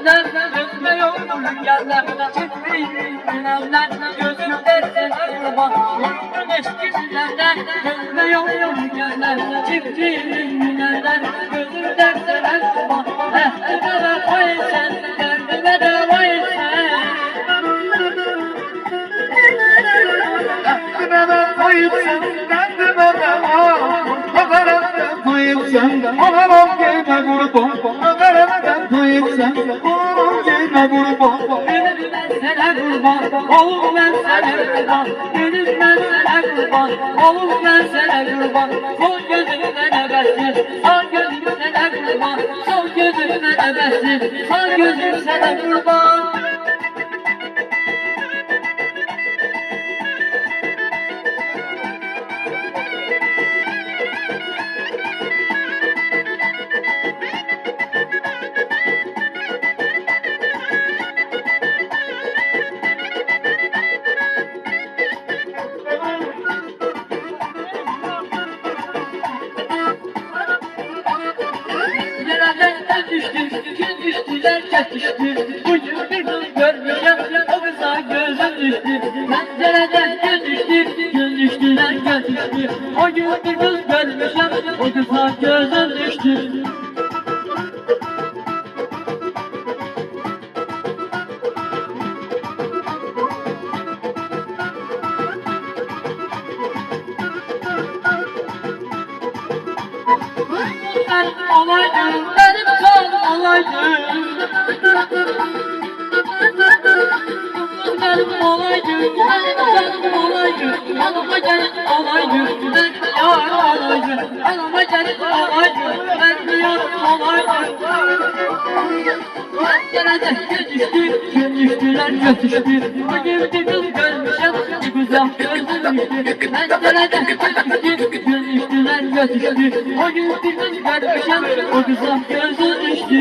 dertler, gözüme yolunu geller. Çektiğim güneller, gözümde seni kurban. Yorgun eskilerden, gözüme yolunu geller. Çektiğim güneller, gözümde seni kurban. Derdime de vay sen, derdime de vay sen. Derdime de koyup sen, derdime de Ömeremden koyup sen, Ömerem giyme kurban. Ömeremden koyup sen, Ömerem giyme kurban. Gönül ben sana kurban, oğlum ben sana kurban. Gönül ben sana kurban, oğlum ben sana kurban. Sol gözümden ebessin, sağ gözüm sana kurban. Sol gözümden ebessin, sağ gözüm sana kurban. Yerden düştü, gün düştüler çatıştı. Bugün bir kız görmeyeceğim, o kıza gözüm düştü. Pencereden gün düştüler çatıştı. O gün bir kız görmeyeceğim, o kıza gözüm düştü. Ben olaydım, benim kan olaydım. Benim olaydım, benim canım olaydım. Anama gelip olaydım, ben yar olaydım. Anama gelip olaydım, ben yar olaydım. Pencereden gün düştüler götüştü. Bugün bir kız görmüşüm, bir güzel gözüm düştü. Pencereden gün düştüler götüştü. O gün bir kız görmüşüm, o güzel gözüm düştü.